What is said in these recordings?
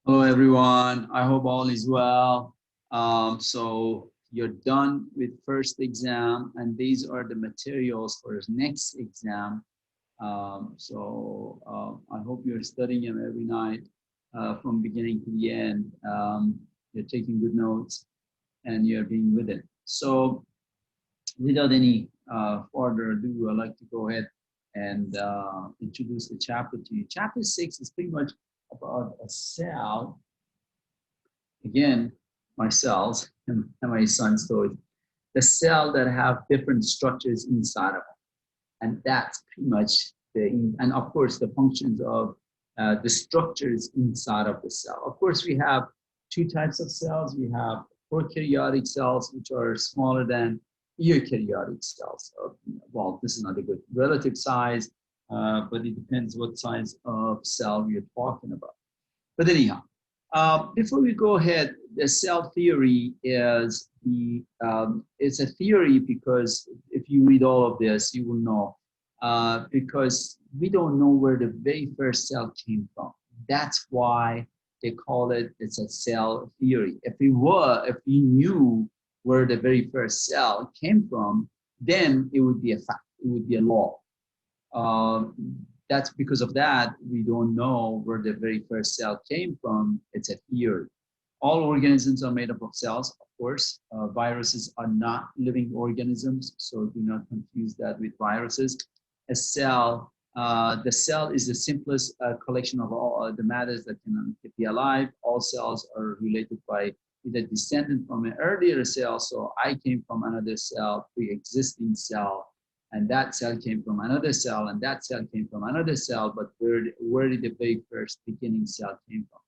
Hello, everyone. I hope all is well. So you're done with first exam, and these are the materials for next exam. I hope you're studying them every night from beginning to the end. You're taking good notes, and you're being with it. So without any further ado, I'd like to go ahead and introduce the chapter to you. Chapter 6 is pretty much about a cell. Again, my cells and my son's story. The cell that have different structures inside of it. And that's pretty much and of course the functions of the structures inside of the cell. Of course, we have two types of cells. We have prokaryotic cells, which are smaller than eukaryotic cells. Well, this is not a good relative size, but it depends what size of cell we're talking about. But anyhow, before we go ahead, the cell theory is it's a theory because if you read all of this, you will know. Because we don't know where the very first cell came from. That's why they call it's a cell theory. If we knew where the very first cell came from, then it would be a fact. It would be a law. That's because of that, we don't know where the very first cell came from. It's a theory. All organisms are made up of cells, of course. Viruses are not living organisms, so do not confuse that with viruses. A cell, the cell is the simplest collection of all the matters that can be alive. All cells are related by either descendant from an earlier cell, so I came from another cell, pre-existing cell, and that cell came from another cell, and that cell came from another cell, but where did the very first beginning cell came from?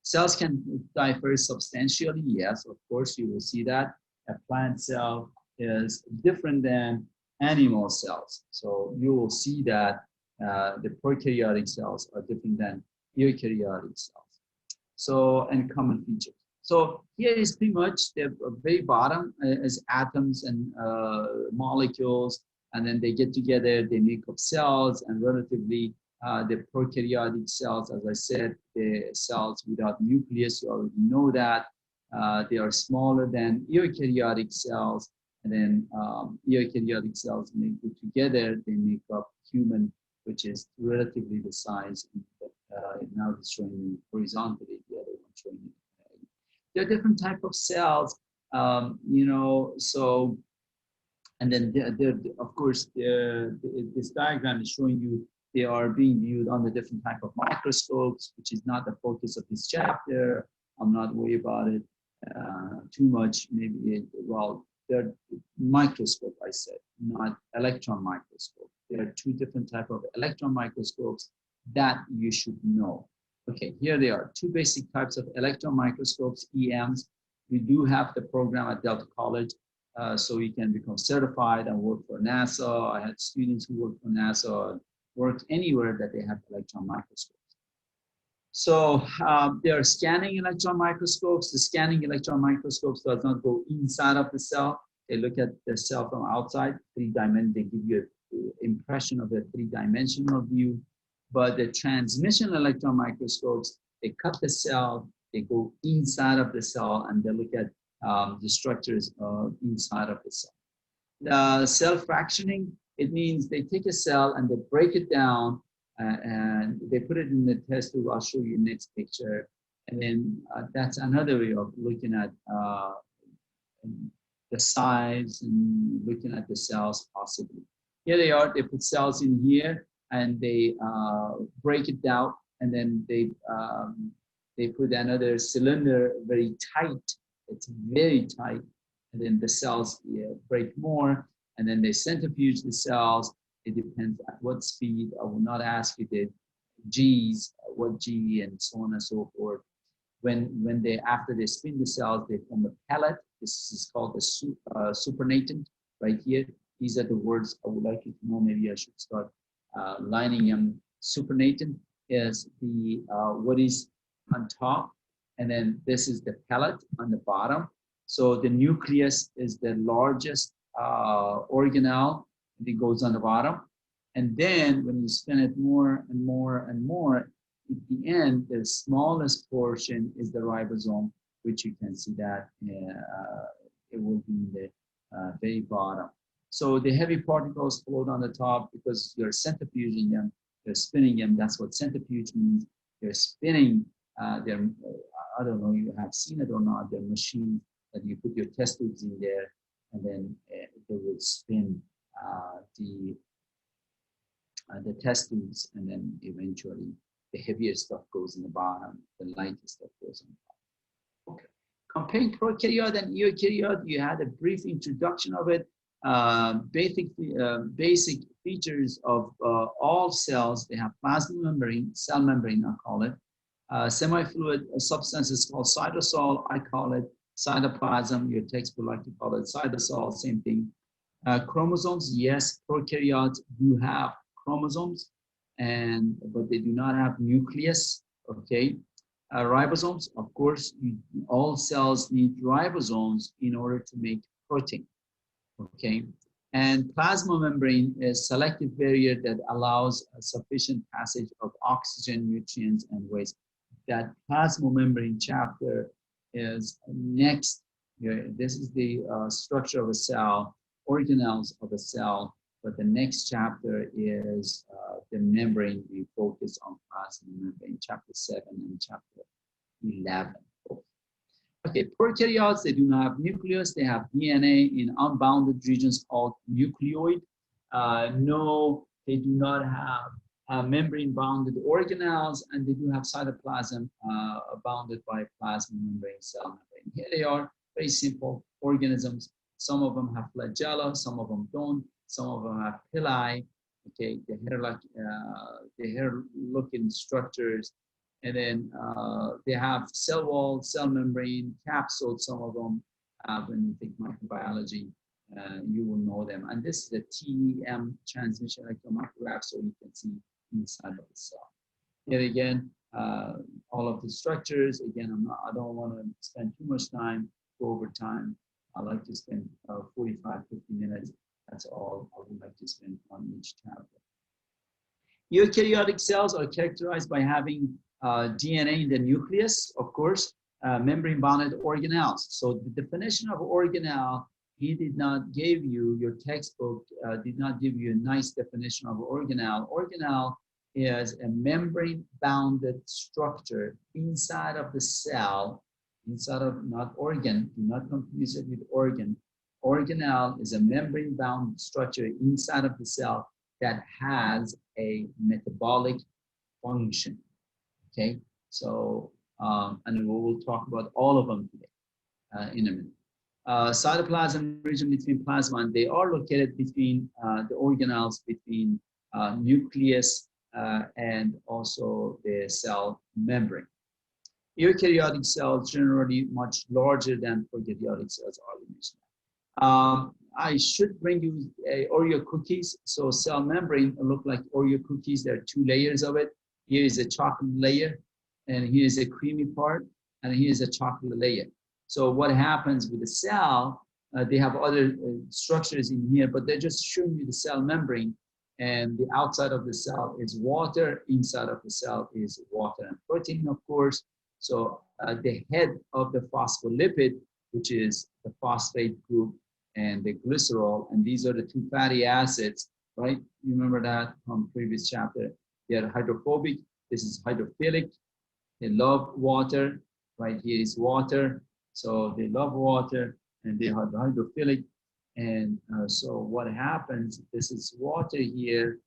Cells can differ substantially, yes, of course, you will see that. A plant cell is different than animal cells. So you will see that the prokaryotic cells are different than eukaryotic cells. So, and common features. So here is pretty much the very bottom is atoms and molecules, and then they get together, they make up cells, and relatively the prokaryotic cells, as I said, the cells without nucleus, you already know that. They are smaller than eukaryotic cells, and then eukaryotic cells make it together, they make up human, which is relatively the size. Now it's showing you horizontally, the other one showing you. There are different types of cells, so, and then of course, this diagram is showing you they are being viewed on the different type of microscopes, which is not the focus of this chapter. I'm not worried about it too much. Maybe, they're microscope, I said, not electron microscope. There are two different types of electron microscopes that you should know. Okay, here they are, two basic types of electron microscopes, EMs. We do have the program at Delta College, so you can become certified and work for NASA. I had students who worked for NASA, worked anywhere that they have electron microscopes. So there are scanning electron microscopes. The scanning electron microscopes does not go inside of the cell. They look at the cell from outside, three-dimensional. They give you an impression of a three-dimensional view. But the transmission electron microscopes, they cut the cell, they go inside of the cell, and they look at the structures inside of the cell. The cell fractioning, it means they take a cell and they break it down and they put it in the test tube. I'll show you next picture. And then that's another way of looking at the size and looking at the cells possibly. Here they are, they put cells in here and they break it down, and then they put another cylinder very tight. It's very tight, and then the cells break more, and then they centrifuge the cells. It depends at what speed. I will not ask you the G's, what G, and so on and so forth. When they, after they spin the cells, they form a pellet. This is called the supernatant right here. These are the words I would like you to know. Maybe I should start lining them. Supernatant is the what is on top, and then this is the pellet on the bottom. So the nucleus is the largest organelle, and it goes on the bottom. And then when you spin it more and more and more, at the end, the smallest portion is the ribosome, which you can see that it will be in the very bottom. So the heavy particles float on the top because you're centrifuging them, you're spinning them. That's what centrifuge means. You're spinning their, I don't know, you have seen it or not, the machine that you put your test tubes in there, and then they will spin the test tubes, and then eventually the heavier stuff goes in the bottom, the lighter stuff goes on top. Okay. Comparing prokaryote and eukaryote, you had a brief introduction of it. Basic features of all cells, they have plasma membrane, cell membrane, I call it. Semi-fluid substance is called cytosol, I call it cytoplasm. Your textbook like to call it cytosol, same thing. Chromosomes, yes, prokaryotes do have chromosomes, but they do not have nucleus, okay? Ribosomes, of course, all cells need ribosomes in order to make protein, okay? And plasma membrane is selective barrier that allows a sufficient passage of oxygen, nutrients, and waste. That plasma membrane chapter is next. This is the structure of a cell, organelles of a cell, but the next chapter is the membrane. We focus on plasma membrane, chapter 7 and chapter 11. Okay, prokaryotes, they do not have nucleus. They have DNA in unbounded regions called nucleoid. No, they do not have membrane-bounded organelles, and they do have cytoplasm bounded by plasma membrane, cell membrane. Here they are, very simple organisms. Some of them have flagella, some of them don't. Some of them have pili, okay, the hair-looking structures. And then they have cell wall, cell membrane, capsule. Some of them have, when you think microbiology, you will know them. And this is the TEM transmission electromicrograph, so you can see inside of the cell. Here again, all of the structures. Again, I don't want to spend too much time, go over time. I like to spend 45, 50 minutes. That's all I would like to spend on each chapter. Eukaryotic cells are characterized by having DNA in the nucleus, of course, membrane-bounded organelles. So the definition of organelle, he did not give you, your textbook did not give you a nice definition of organelle. Organelle is a membrane-bounded structure inside of the cell, inside of, not organ, do not confuse it with organ. Organelle is a membrane-bound structure inside of the cell that has a metabolic function. Okay, so, and we will talk about all of them today in a minute. Cytoplasm region between plasma, and they are located between the organelles, between nucleus and also the cell membrane. Eukaryotic cells generally much larger than prokaryotic cells are mentioned. I should bring you Oreo cookies. So cell membrane look like Oreo cookies. There are 2 layers of it. Here is a chocolate layer, and here is a creamy part, and here is a chocolate layer. So what happens with the cell, they have other structures in here, but they're just showing you the cell membrane, and the outside of the cell is water, inside of the cell is water and protein, of course. So the head of the phospholipid, which is the phosphate group, and the glycerol, and these are the 2 fatty acids, right? You remember that from previous chapter. They are hydrophobic. This is hydrophilic. They love water. Right here is water. So they love water, and they are hydrophilic. And so what happens, this is water here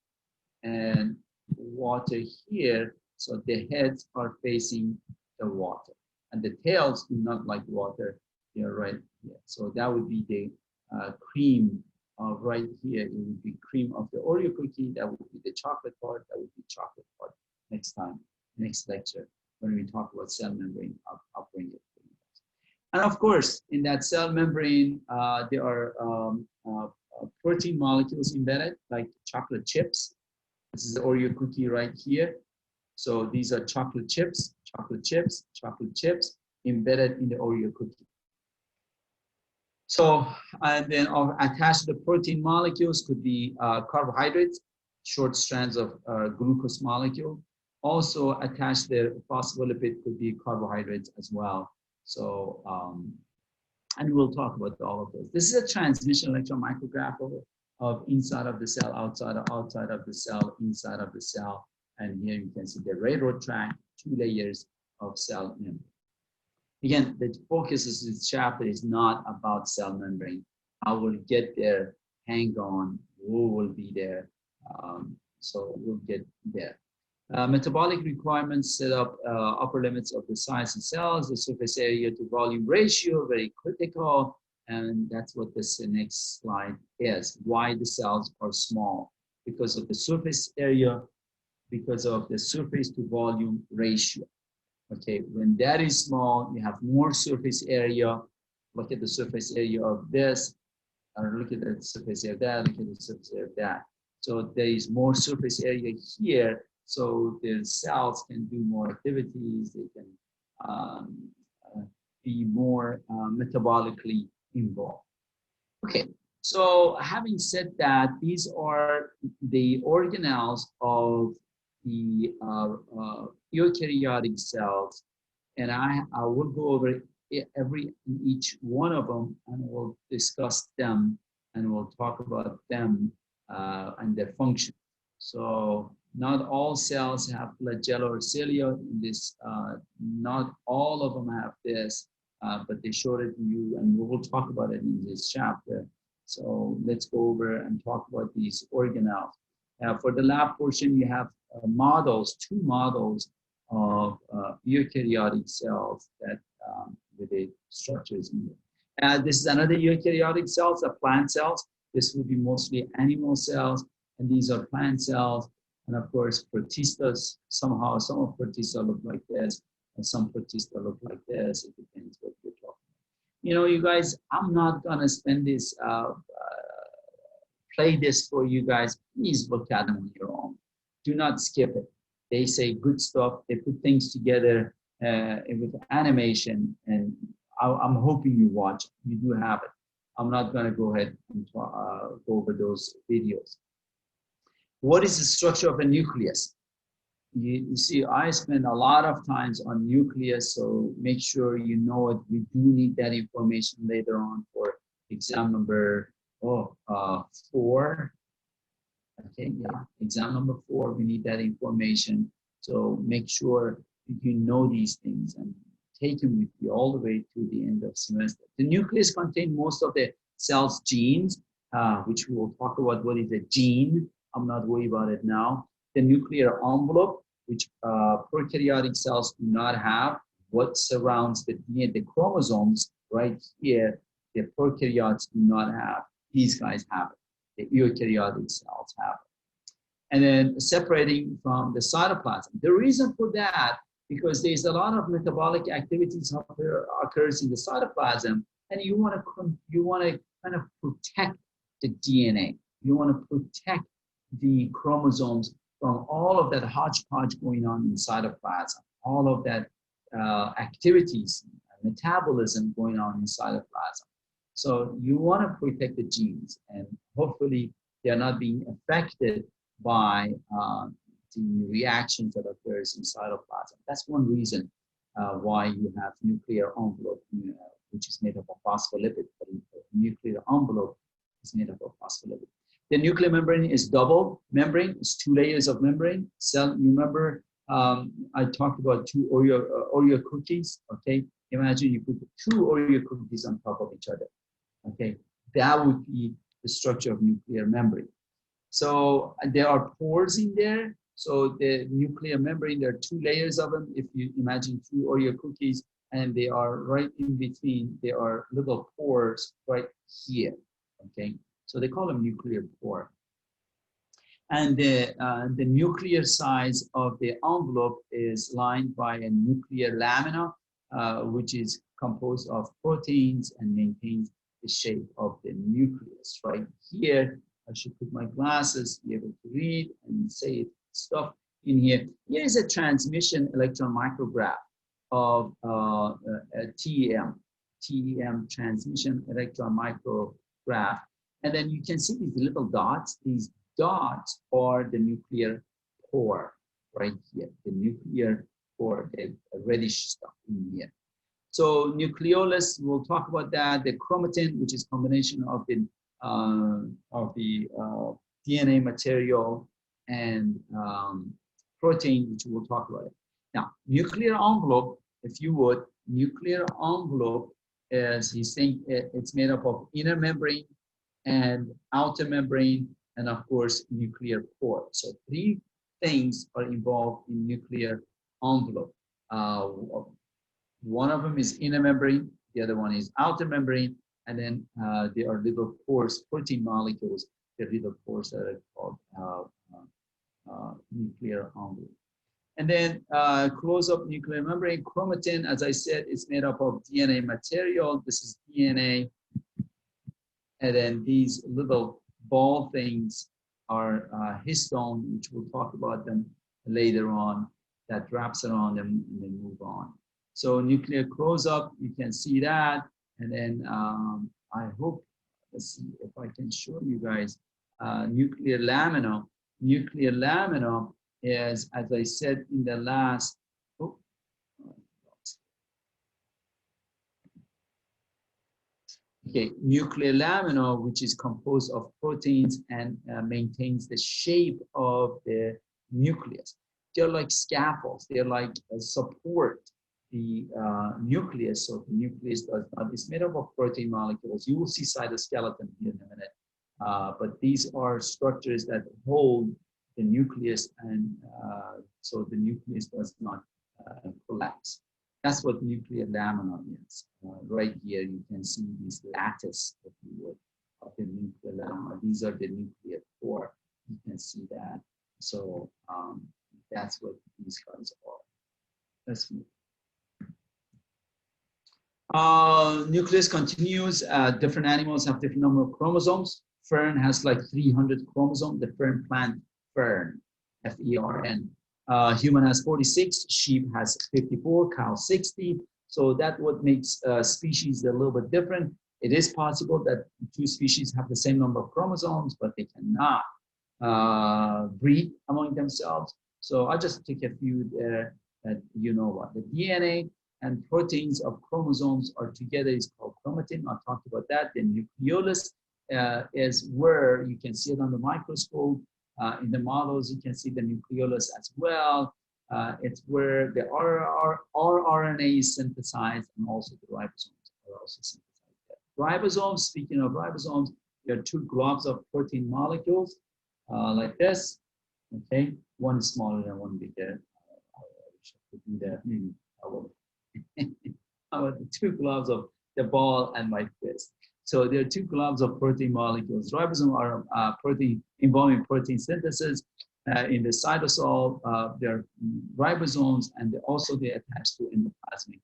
and water here. So the heads are facing the water, and the tails do not like water. They are right here. So that would be the cream right here. It would be cream of the Oreo cookie. That would be the chocolate part. That would be chocolate part. Next time, next lecture, when we talk about cell membrane, I'll bring it. And of course, in that cell membrane, there are protein molecules embedded, like chocolate chips. This is the Oreo cookie right here. So these are chocolate chips, chocolate chips, chocolate chips embedded in the Oreo cookie. So, and then attached to the protein molecules could be carbohydrates, short strands of glucose molecule. Also attached there, phospholipid could be carbohydrates as well. So, and we'll talk about all of those. This is a transmission electron micrograph of inside of the cell, outside of the cell, inside of the cell. And here you can see the railroad track, 2 layers of cell membrane. Again, the focus of this chapter is not about cell membrane. I will get there, hang on, we will be there. So we'll get there. Metabolic requirements set up upper limits of the size of cells, the surface area to volume ratio, very critical. And that's what this next slide is. Why the cells are small? Because of the surface area, because of the surface to volume ratio. Okay, when that is small, you have more surface area. Look at the surface area of this, or look at the surface area of that, look at the surface area of that. So there is more surface area here, so the cells can do more activities, they can be more metabolically involved. Okay, so having said that, these are the organelles of the eukaryotic cells, and I will go over each one of them, and we'll discuss them, and we'll talk about them and their function. So not all cells have flagellar cilia in this, not all of them have this, but they showed it to you, and we will talk about it in this chapter. So let's go over and talk about these organelles. For the lab portion, you have models, 2 models of eukaryotic cells that with the structures in there. This is another eukaryotic cells, the plant cells. This will be mostly animal cells, and these are plant cells. And of course, protistas, somehow some of protista look like this, and some protista look like this. It depends what you're talking about. You know, you guys, I'm not gonna spend this, play this for you guys. Please look at them on your own. Do not skip it. They say good stuff. They put things together with animation, and I'm hoping you watch it. You do have it. I'm not going to go ahead and go over those videos. What is the structure of a nucleus? You see, I spend a lot of times on nucleus, so make sure you know it. We do need that information later on for exam number 4. Okay, yeah, exam number 4, we need that information. So make sure you know these things and take them with you all the way to the end of semester. The nucleus contains most of the cell's genes, which we will talk about. What is a gene? I'm not worried about it now. The nuclear envelope, which prokaryotic cells do not have. What surrounds the DNA, the chromosomes right here, the prokaryotes do not have. These guys have it. The eukaryotic cells have it. And then separating from the cytoplasm. The reason for that, because there's a lot of metabolic activities occurs in the cytoplasm, and you want to kind of protect the DNA. You want to protect the chromosomes from all of that hodgepodge going on in cytoplasm, all of that activities, metabolism going on in cytoplasm. So you want to protect the genes, and hopefully they are not being affected by the reactions that occurs in cytoplasm. That's one reason why you have nuclear envelope, which is made up of phospholipid. But the nuclear envelope is made up of phospholipid. The nuclear membrane is double membrane. It's 2 layers of membrane. So you remember I talked about 2 Oreo cookies. Okay, imagine you put 2 Oreo cookies on top of each other. Okay, that would be the structure of nuclear membrane. So there are pores in there. So the nuclear membrane, there are 2 layers of them. If you imagine 2 Oreo cookies, and they are right in between, there are little pores right here. Okay, so they call them nuclear pore. And the nuclear size of the envelope is lined by a nuclear lamina, which is composed of proteins and maintains the shape of the nucleus. Right here, I should put my glasses, be able to read and say stuff in here. Here is a transmission electron micrograph of TEM transmission electron micrograph. And then you can see these little dots. These dots are the nuclear pore. right here, the nuclear core, the reddish stuff in here. So nucleolus, we'll talk about that. The chromatin, which is combination of the DNA material and protein, which we'll talk about it. Now, nuclear envelope, if you would, nuclear envelope is, he's saying it's made up of inner membrane and outer membrane, and of course, nuclear core. So three things are involved in nuclear envelope. One of them is inner membrane, the other one is outer membrane, and then there are little pores, protein molecules, the little pores that are called nuclear envelope. And then close-up nuclear membrane, chromatin, as I said, is made up of DNA material. This is DNA. And then these little ball things are histone, which we'll talk about them later on, that wraps around them and then move on. So nuclear close-up, you can see that. And then I hope, let's see if I can show you guys, nuclear lamina. Nuclear lamina is, as I said in the last, okay, nuclear lamina, which is composed of proteins and maintains the shape of the nucleus. They're like scaffolds, they're like support the nucleus. So the nucleus does not, it's made up of protein molecules. You will see cytoskeleton here in a minute. But these are structures that hold the nucleus, and so the nucleus does not collapse. That's what nuclear lamina is. Right here, you can see this lattice, if you would, of the nuclear lamina. These are the nuclear core. You can see that. So that's what these guys are. Let's move. Nucleus continues. Different animals have different number of chromosomes. Fern has like 300 chromosomes. The fern plant, fern, F-E-R-N. Human has 46. Sheep has 54. Cow 60. So that what makes species a little bit different. It is possible that two species have the same number of chromosomes, but they cannot breed among themselves. So I just took a few there that you know what. The DNA and proteins of chromosomes are together is called chromatin. I talked about that. The nucleolus is where you can see it on the microscope. In the models, you can see the nucleolus as well. It's where the rRNA is synthesized, and also the ribosomes are also synthesized there. Ribosomes, speaking of ribosomes, there are two globs of protein molecules like this. Okay, one is smaller than one bigger. I should do that. Maybe I will. How about the two globs of the ball and my fist? So there are two globs of protein molecules. Ribosomes are protein involving protein synthesis. In the cytosol, there are ribosomes, and they attach to endoplasmic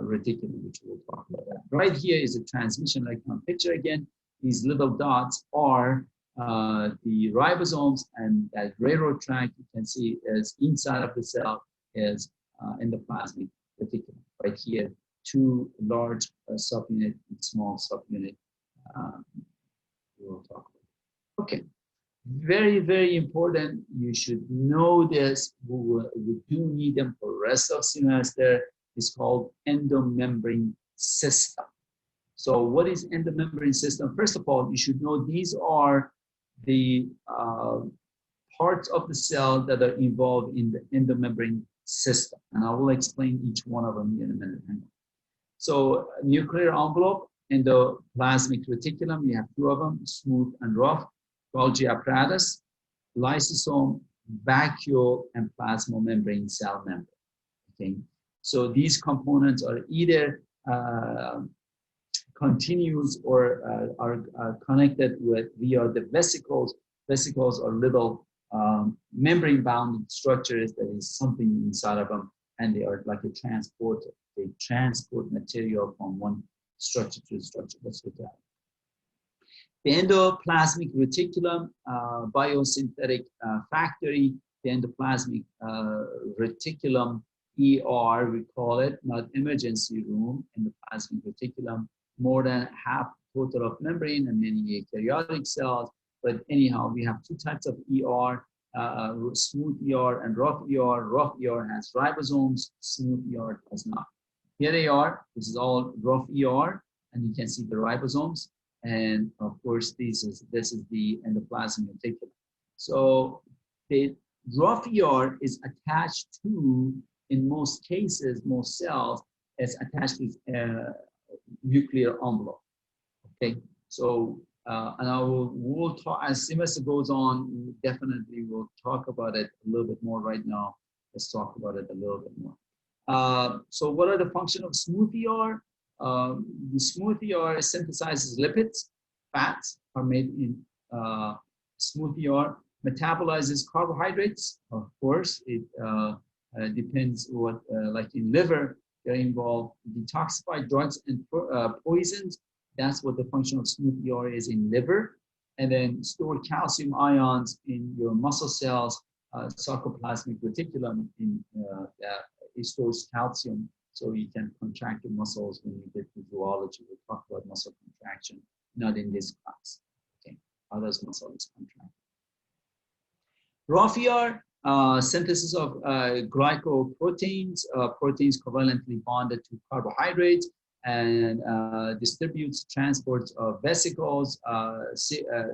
reticulum, which we'll talk about that. Right here is a transmission electron picture again. These little dots are the ribosomes, and that railroad track you can see is inside of the cell is endoplasmic reticulum. Right here, two large subunit and small subunit. We'll talk about. Okay, very, very important. You should know this. We do need them for the rest of semester. It's called endomembrane system. So what is endomembrane system? First of all, you should know these are the parts of the cell that are involved in the endomembrane system. And I will explain each one of them in a minute. So nuclear envelope, endoplasmic reticulum, we have two of them, smooth and rough. Golgi apparatus, lysosome, vacuole, and plasmamembrane cell membrane. Okay, so these components are either continuous or are connected with via the vesicles. Vesicles are little membrane-bound structures that is something inside of them, and they are like a transporter. They transport material from one structure to the structure. Let's look at it. The endoplasmic reticulum, biosynthetic factory, the endoplasmic reticulum, ER, we call it, not emergency room, endoplasmic reticulum, more than half total of membrane and many eukaryotic cells. But anyhow, we have two types of ER. smooth ER and rough ER. Rough ER has ribosomes, smooth ER does not. Here they are. This is all rough ER, and you can see the ribosomes. And of course, this is the endoplasmic reticulum. So the rough ER is attached to, in most cases, most cells, is attached to nuclear envelope. Okay, so and we'll talk as semester goes on. Definitely, we'll talk about it a little bit more. Right now, let's talk about it a little bit more. So, what are the function of smooth ER? The smooth ER synthesizes lipids, fats are made in smooth ER. Metabolizes carbohydrates. Of course, it depends what, like in liver, they're involved. Detoxify drugs and poisons. That's what the function of smooth ER is in liver. And then store calcium ions in your muscle cells. Sarcoplasmic reticulum it stores calcium, so you can contract your muscles when you get to zoology. We'll talk about muscle contraction, not in this class. Okay, how does muscle is contracted? Raw ER, synthesis of glycoproteins, proteins covalently bonded to carbohydrates, and distributes transports of vesicles,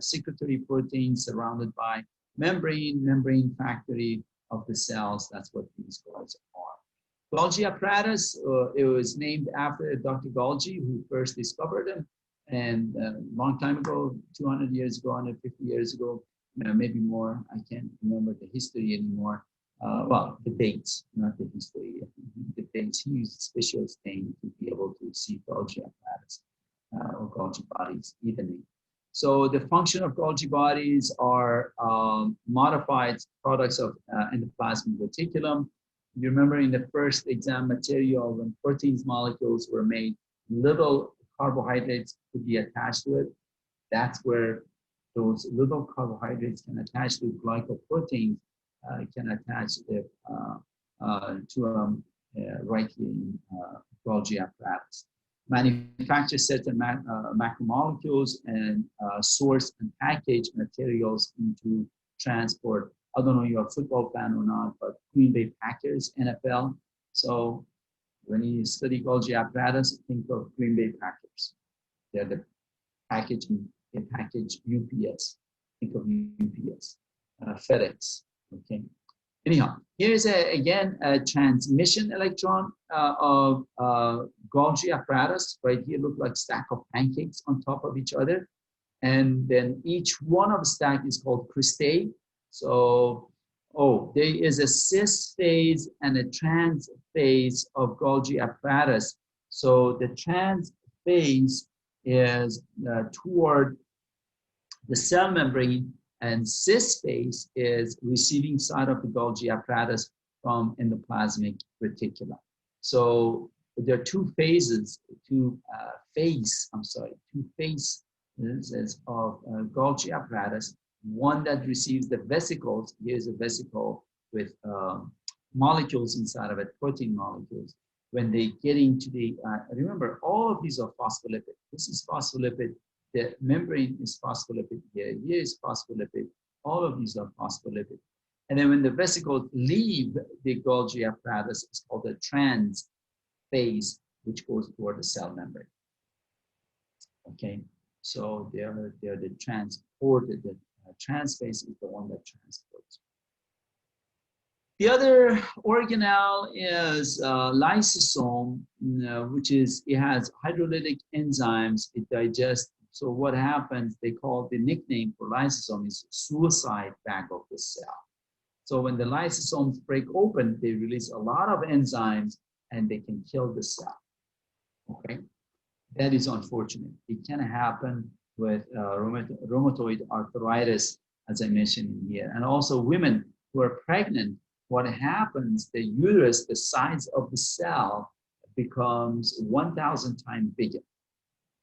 secretory proteins surrounded by membrane factory of the cells. That's what these guys are. Golgi apparatus, it was named after Dr. Golgi, who first discovered them. And a long time ago, 200 years ago, 150 years ago, maybe more, I can't remember the history anymore. Well, the dates, not the history. The dates, he used special stain to be able to see Golgi apparatus or Golgi bodies evenly. So the function of Golgi bodies are modified products of endoplasmic reticulum. You remember in the first exam material, when proteins molecules were made, little carbohydrates could be attached to it. That's where those little carbohydrates can attach to glycoproteins, can attach it to right here in Golgi apparatus. Manufacture certain macromolecules and source and package materials into transport. I don't know if you're a football fan or not, but Green Bay Packers, NFL. So when you study Golgi apparatus, think of Green Bay Packers. They're the packaging, they package UPS. Think of UPS, FedEx. Okay. Anyhow, here's again a transmission electron of Golgi apparatus. Right here, look like stack of pancakes on top of each other, and then each one of the stack is called cristae. So, there is a cis phase and a trans phase of Golgi apparatus. So the trans phase is toward the cell membrane, and cis phase is receiving side of the Golgi apparatus from endoplasmic reticulum. So there are two phases of Golgi apparatus. One that receives the vesicles. Here's a vesicle with molecules inside of it, protein molecules. When they get into the, remember, all of these are phospholipid. This is phospholipid. The membrane is phospholipid here. Here is phospholipid. All of these are phospholipid. And then when the vesicles leave the Golgi apparatus, it's called the trans phase, which goes toward the cell membrane. Okay, so they're the transported. The trans phase is the one that transports. The other organelle is lysosome, which is, it has hydrolytic enzymes. It digests. So what happens, they call the nickname for lysosome is suicide bag of the cell. So when the lysosomes break open, they release a lot of enzymes and they can kill the cell. Okay, that is unfortunate. It can happen with rheumatoid arthritis, as I mentioned in here. And also women who are pregnant, what happens, the uterus, the size of the cell becomes 1,000 times bigger.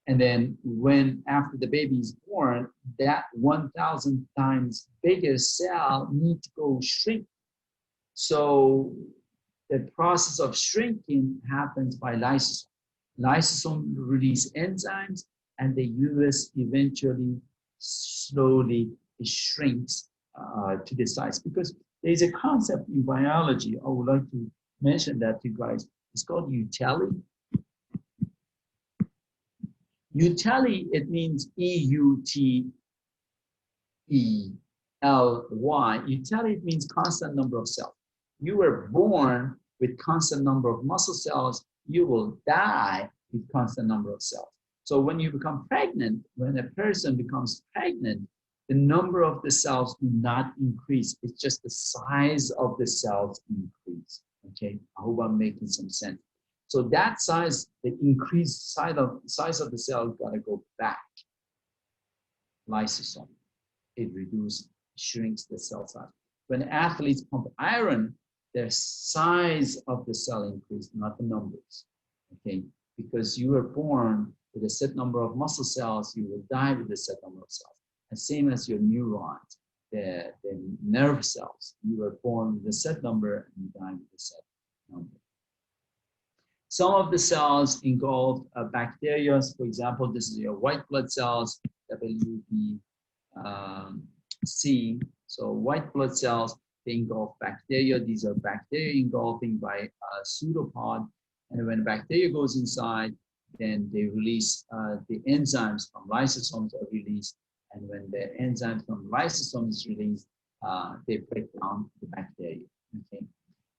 And then when, after the baby is born, that 1,000 times bigger cell needs to go shrink. So the process of shrinking happens by lysosome. Lysosome release enzymes, and the uterus eventually slowly shrinks to the size, because there's a concept in biology. I would like to mention that to you guys. It's called utility. Utility, it means EUTELY. Utility means constant number of cells. You were born with constant number of muscle cells. You will die with constant number of cells. So when you become pregnant, when a person becomes pregnant, the number of the cells do not increase. It's just the size of the cells increase. Okay, I hope I'm making some sense. So that size, the increased size of the cell, gotta go back. Lysosome, it reduces, shrinks the cell size. When athletes pump iron, their size of the cell increase, not the numbers. Okay, because you were born with a set number of muscle cells, you will die with a set number of cells. And same as your neurons, the nerve cells, you were born with a set number and you die with a set number. Some of the cells engulf bacteria. For example, this is your white blood cells, WBC. So white blood cells, they engulf bacteria. These are bacteria engulfing by a pseudopod. And when bacteria goes inside, then they release the enzymes from lysosomes are released. And when the enzymes from lysosomes is released, they break down the bacteria. Okay.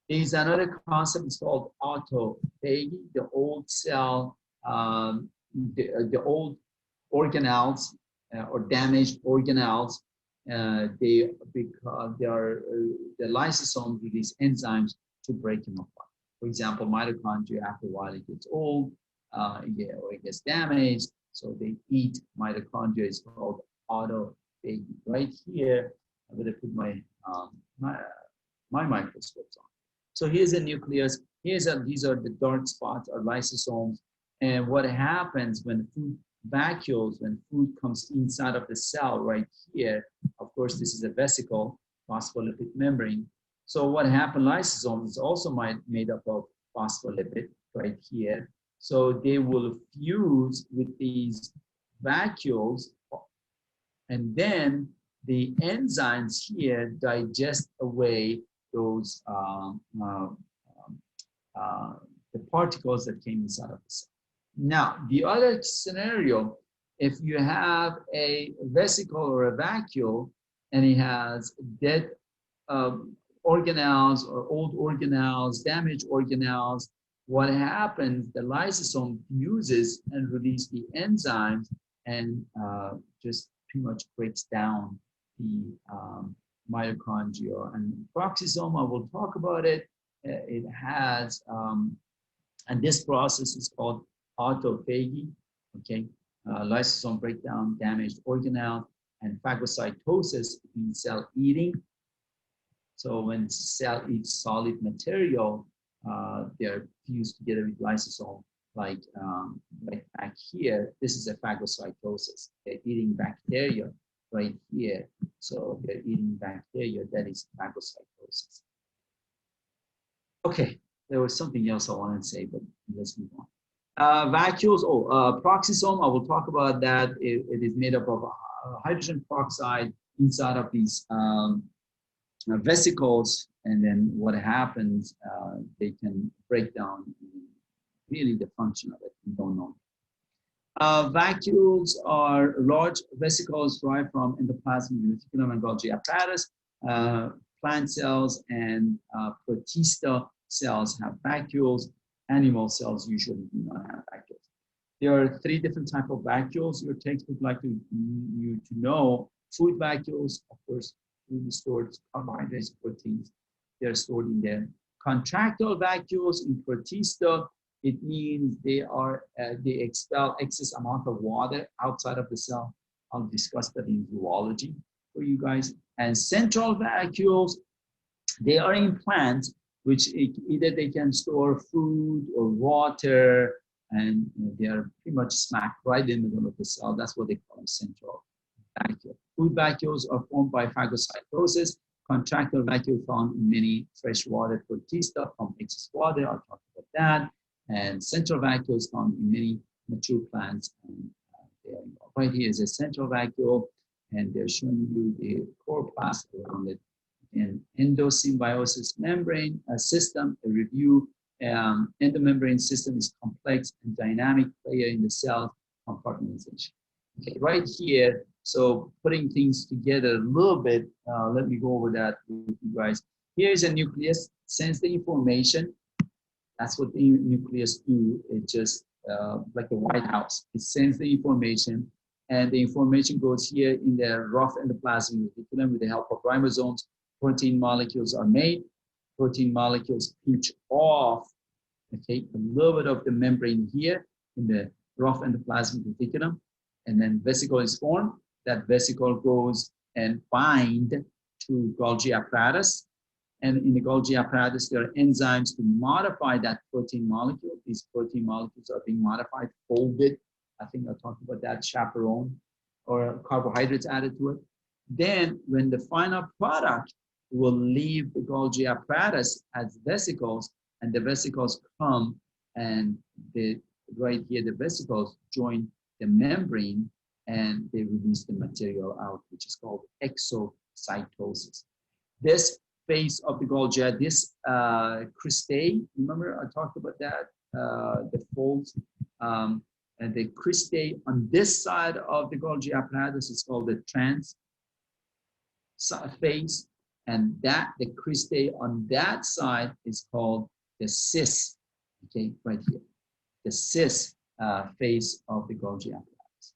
There's another concept, it's called autophagy. The old cell, the old organelles or damaged organelles, because they are the lysosomes release enzymes to break them apart. For example, mitochondria, after a while it gets old, or it gets damaged, so they eat mitochondria. It's called autophagy. Right here, I'm going to put my my microscopes on. So here's a nucleus. These are the dark spots, or lysosomes. And what happens when food vacuoles, when food comes inside of the cell right here, of course, this is a vesicle, phospholipid membrane. So what happened, lysosomes is also made up of phospholipid right here. So they will fuse with these vacuoles, and then the enzymes here digest away those the particles that came inside of the cell. Now, the other scenario, if you have a vesicle or a vacuole and it has dead organelles or old organelles, damaged organelles, what happens, the lysosome fuses and releases the enzymes and just pretty much breaks down the mitochondria. And peroxisome, I will talk about it. It has, and this process is called autophagy, okay? Lysosome breakdown, damaged organelle, and phagocytosis means cell eating. So when cell eats solid material, they're fused together with lysosome, like back here. This is a phagocytosis. They're eating bacteria right here. So they're eating bacteria, that is phagocytosis. Okay, there was something else I wanted to say, but let's move on. Vacuoles, peroxisome, I will talk about that. It is made up of hydrogen peroxide inside of these vesicles, and then what happens, they can break down really the function of it. We don't know. Vacuoles are large vesicles derived from endoplasmic reticulum and Golgi apparatus. Plant cells and protista cells have vacuoles. Animal cells usually do not have vacuoles. There are 3 different types of vacuoles. Your textbook would like you to know. Food vacuoles, of course, food stores carbohydrates, proteins. They're stored in there. Contractile vacuoles in protista, it means they expel excess amount of water outside of the cell. I'll discuss that in zoology for you guys. And central vacuoles, they are in plants, which either they can store food or water, and they are pretty much smack right in the middle of the cell. That's what they call a central vacuole. Food vacuoles are formed by phagocytosis. Contractile vacuole found in many freshwater protista from excess water. I'll talk about that. And central vacuoles found in many mature plants. And right here is a central vacuole, and they're showing you the chloroplasts around it. And endosymbiosis membrane system, a review. Endomembrane system is complex and dynamic player in the cell compartmentalization. Okay, right here, so putting things together a little bit, let me go over that with you guys. Here is a nucleus, sends the information. That's what the nucleus do. It just like the White House. It sends the information, and the information goes here in the rough endoplasmic reticulum with the help of ribosomes. Protein molecules are made. Protein molecules pinch off, okay, a little bit of the membrane here in the rough endoplasmic reticulum, and then vesicle is formed. That vesicle goes and bind to Golgi apparatus. And in the Golgi apparatus, there are enzymes to modify that protein molecule. These protein molecules are being modified, folded. I think I talked about that, chaperone, or carbohydrates added to it. Then when the final product will leave the Golgi apparatus as vesicles, and the vesicles come and right here, the vesicles join the membrane and they release the material out, which is called exocytosis. This phase of the Golgi, this cristae, remember I talked about that, the folds, and the cristae on this side of the Golgi apparatus is called the trans phase, and that the cristae on that side is called the cis, okay, right here, the cis phase of the Golgi apparatus.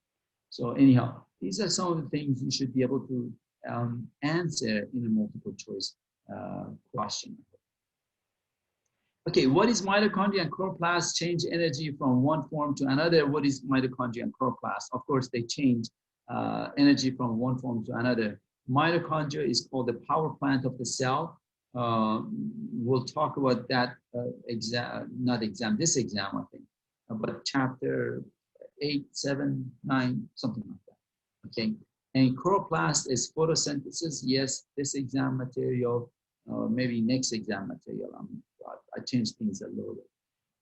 So anyhow, these are some of the things you should be able to answer in a multiple choice question. Okay, what is mitochondria and chloroplasts change energy from one form to another? What is mitochondria and chloroplasts? Of course, they change energy from one form to another. Mitochondria is called the power plant of the cell. We'll talk about that this exam, I think, but chapter 8, 7, 9, something like that. Okay, and chloroplast is photosynthesis. Yes, this exam material, maybe next exam material. I changed things a little bit.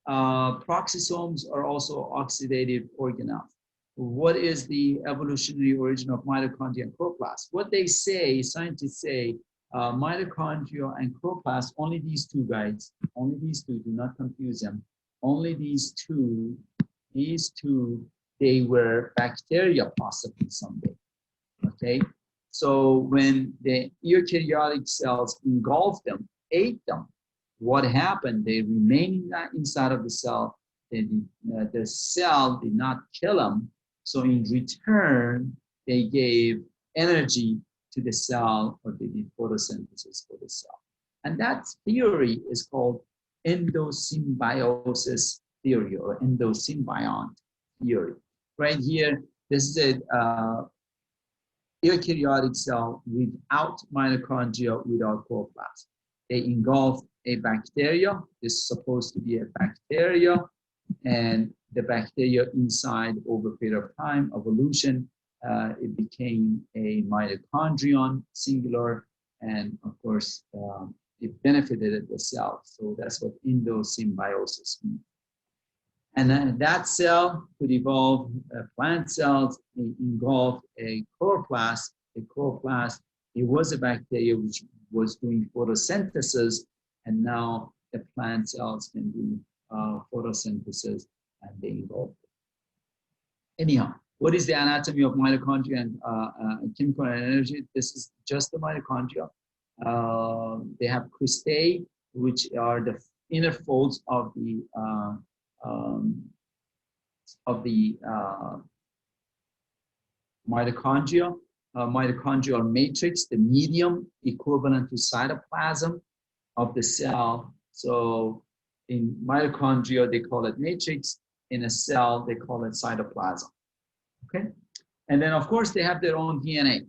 Peroxisomes are also oxidative organelles. What is the evolutionary origin of mitochondria and chloroplasts? What they say, scientists say, mitochondria and chloroplasts, only these two guys, only these two, do not confuse them. Only these two, they were bacteria possibly someday, okay? So when the eukaryotic cells engulfed them, ate them, what happened? They remained inside of the cell. The cell did not kill them. So in return, they gave energy to the cell, or they did photosynthesis for the cell. And that theory is called endosymbiosis theory, or endosymbiont theory. Right here, this is a eukaryotic cell without mitochondria, without chloroplast. They engulfed a bacteria. This is supposed to be a bacteria, and the bacteria inside, over a period of time, evolution, it became a mitochondrion, singular, and of course, it benefited the cell. So that's what endosymbiosis means. And then that cell could evolve plant cells, engulf a chloroplast. A chloroplast, it was a bacteria which was doing photosynthesis, and now the plant cells can do photosynthesis, and they engulf it. Anyhow, what is the anatomy of mitochondria and chemical energy? This is just the mitochondria. They have cristae, which are the inner folds of the mitochondria, mitochondrial matrix, the medium equivalent to cytoplasm of the cell. So in mitochondria, they call it matrix. In a cell, they call it cytoplasm. Okay? And then, of course, they have their own DNA.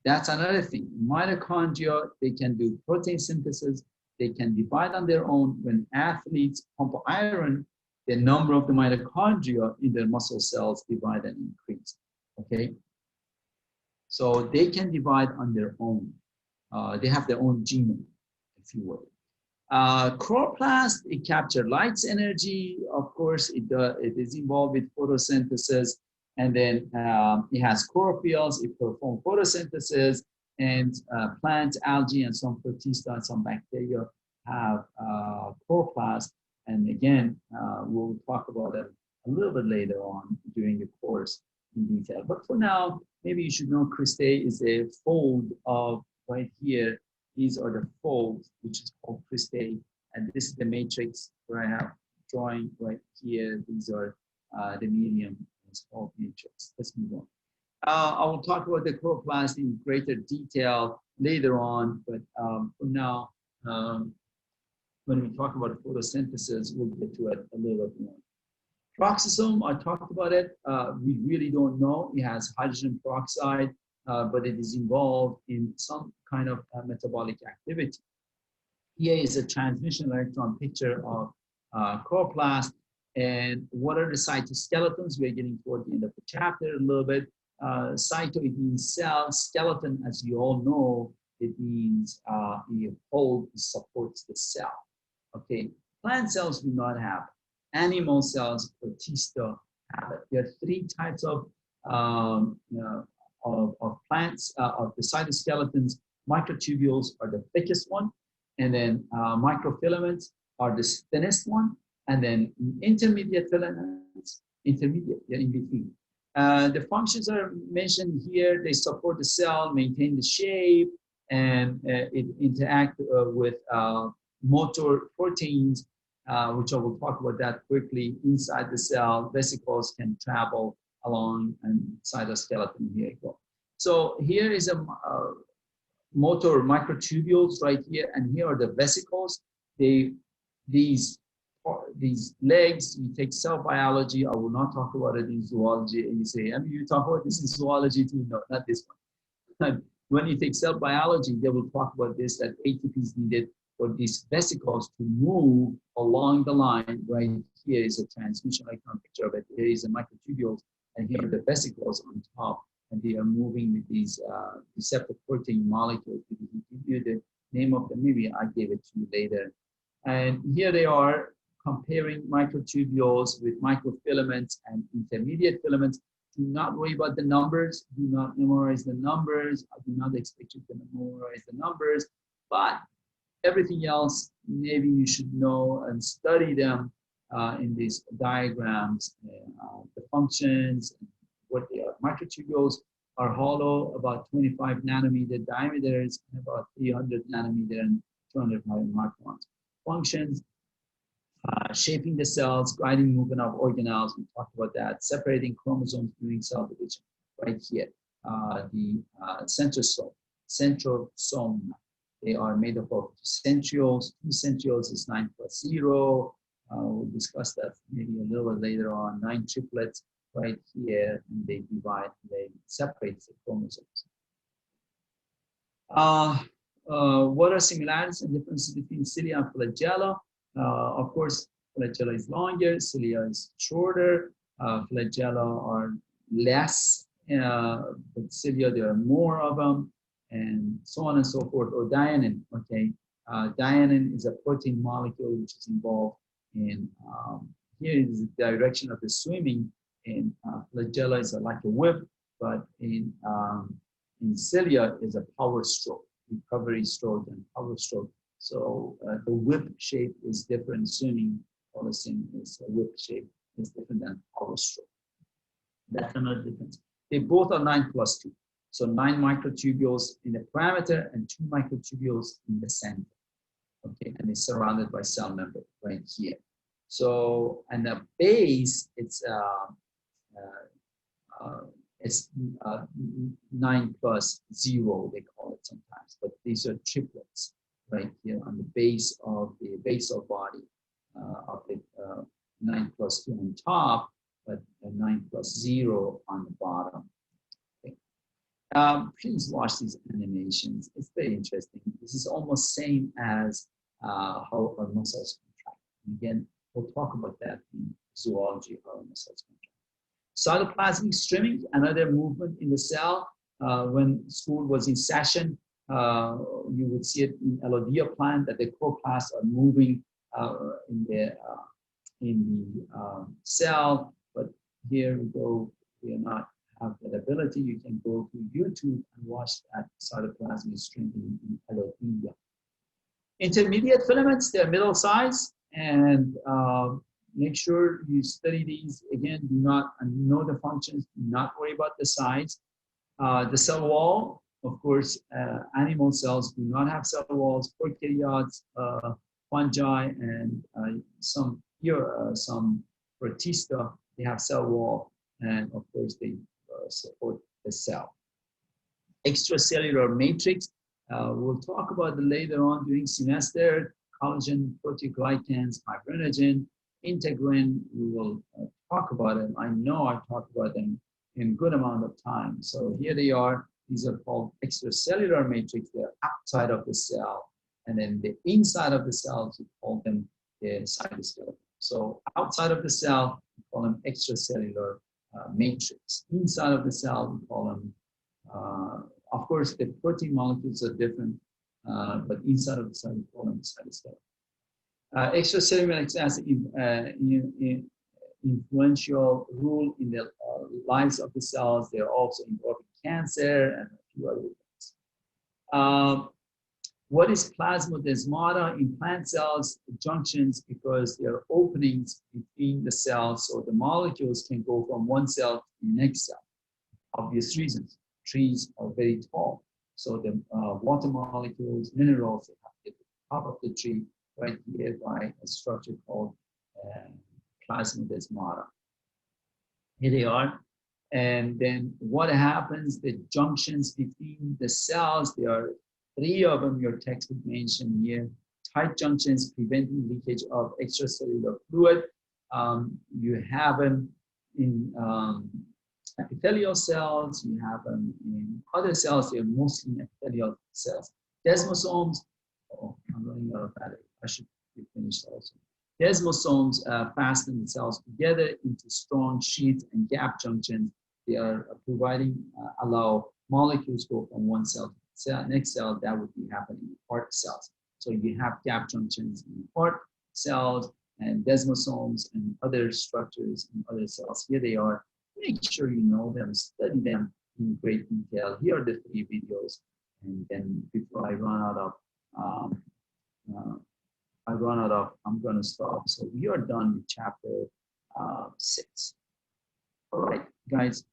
That's another thing. Mitochondria, they can do protein synthesis. They can divide on their own. When athletes pump iron, the number of the mitochondria in their muscle cells divide and increase. Okay? So they can divide on their own. They have their own genome, if you will. Chloroplast, it captures light's energy. Of course, it is involved with photosynthesis. And then it has chlorophylls. It performs photosynthesis. And plants, algae, and some protista and some bacteria have chloroplasts. And again, we'll talk about it a little bit later on during the course in detail. But for now, maybe you should know cristae is a fold of right here. These are the folds, which is called cristae. And this is the matrix where I have drawing right here. These are the medium. It's called matrix. Let's move on. I will talk about the chloroplast in greater detail later on, but for now, when we talk about photosynthesis, we'll get to it a little bit more. Peroxisome, I talked about it. We really don't know. It has hydrogen peroxide, but it is involved in some kind of metabolic activity. Here is a transmission electron picture of chloroplast. And what are the cytoskeletons? We're getting toward the end of the chapter a little bit. Cyto, it means cell. Skeleton, as you all know, it means the whole supports the cell. Okay, plant cells do not have it. Animal cells, protista, have it. There are three types of plants, of the cytoskeletons. Microtubules are the thickest one, and then microfilaments are the thinnest one, and then intermediate filaments, intermediate, they're in between. The functions are mentioned here. They support the cell, maintain the shape, and it interact with motor proteins, which I will talk about that quickly. Inside the cell, vesicles can travel along and cytoskeleton. Here you go. So here is a motor microtubules right here, and here are the vesicles. These legs, you take cell biology. I will not talk about it in zoology. And you say, I mean, you talk about this in zoology too. No, not this one. When you take cell biology, they will talk about this, that ATP is needed for these vesicles to move along the line. Right here is a transmission electron picture of it. Here is a microtubules, and here are the vesicles on top, and they are moving with these receptor protein molecules. To give you the name of the movie, I gave it to you later. And here they are comparing microtubules with microfilaments and intermediate filaments. Do not worry about the numbers. Do not memorize the numbers. I do not expect you to memorize the numbers, but everything else, maybe you should know and study them in these diagrams, the functions, what they are. Microtubules are hollow, about 25 nanometer diameters, and about 300 nanometer and 200 microns. Functions, shaping the cells, guiding movement of organelles, we talked about that, separating chromosomes during cell division, right here. The centrosome, they are made up of centrioles. Two centrioles is 9 plus 0. We'll discuss that maybe a little bit later on. 9 triplets right here, and they divide, they separate the chromosomes. What are similarities and differences between cilia and flagella? Of course, flagella is longer, cilia is shorter. Flagella are less, but cilia, there are more of them, and so on and so forth. Or dianin, okay. Dianin is a protein molecule which is involved in, here is the direction of the swimming, and flagella is like a whip, but in cilia is a power stroke, recovery stroke and power stroke. So the whip shape is different. Swimming policing is a whip shape is different than power stroke. That's another difference. They both are 9 plus 2. So 9 microtubules in the parameter and 2 microtubules in the center. Okay, and it's surrounded by cell membrane right here. So, and the base, it's 9 plus 0, they call it sometimes, but these are triplets right here on the base of the basal body of the 9 plus 2 on top, but 9 plus 0 on the bottom. Okay. Please watch these animations. It's very interesting. This is almost same as how our muscles contract. And again, we'll talk about that in zoology, how our muscles contract. Cytoplasmic streaming, another movement in the cell. When school was in session, you would see it in Elodia plant that the chloroplasts are moving in the cell. But here we go, we are not have that ability, you can go to YouTube and watch that cytoplasmic strengthening in allothea. Intermediate filaments, they're middle size, and make sure you study these. Again, do not know the functions, do not worry about the size. The cell wall, of course, animal cells do not have cell walls. Prokaryotes, fungi, and some protista, they have cell wall, and of course they support the cell. Extracellular matrix, we'll talk about it later on during semester. Collagen, proteoglycans, fibrinogen, integrin, we will talk about them. I know I've talked about them in good amount of time. So here they are. These are called extracellular matrix. They're outside of the cell. And then the inside of the cells, we call them the cytoskeleton. So outside of the cell, we call them extracellular matrix. Inside of the cell, we call them, of course, the protein molecules are different, but inside of the cell, we call them cytoskeleton. Extracellular has influential role in the lives of the cells. They're also involved in cancer and a few other things. What is plasmodesmata in plant cells? Junctions, because there are openings between the cells, so the molecules can go from one cell to the next cell. Obvious reasons. Trees are very tall, so the water molecules, minerals, they have to get to the top of the tree right here by a structure called plasmodesmata. Here they are. And then what happens, the junctions between the cells, there are 3 of them your textbook mentioned here. Tight junctions preventing leakage of extracellular fluid. You have them in epithelial cells, you have them in other cells, they're mostly in epithelial cells. Desmosomes, oh, I'm running out of battery. I should be finished also. Desmosomes fasten the cells together into strong sheaths and gap junctions. They are providing, allow molecules go from one cell to the cell, next cell. That would be happening in heart cells. So you have gap junctions in heart cells and desmosomes and other structures in other cells. Here they are. Make sure you know them, study them in great detail. Here are the 3 videos. And then before I run out of I'm going to stop. So we are done with chapter 6. All right, guys.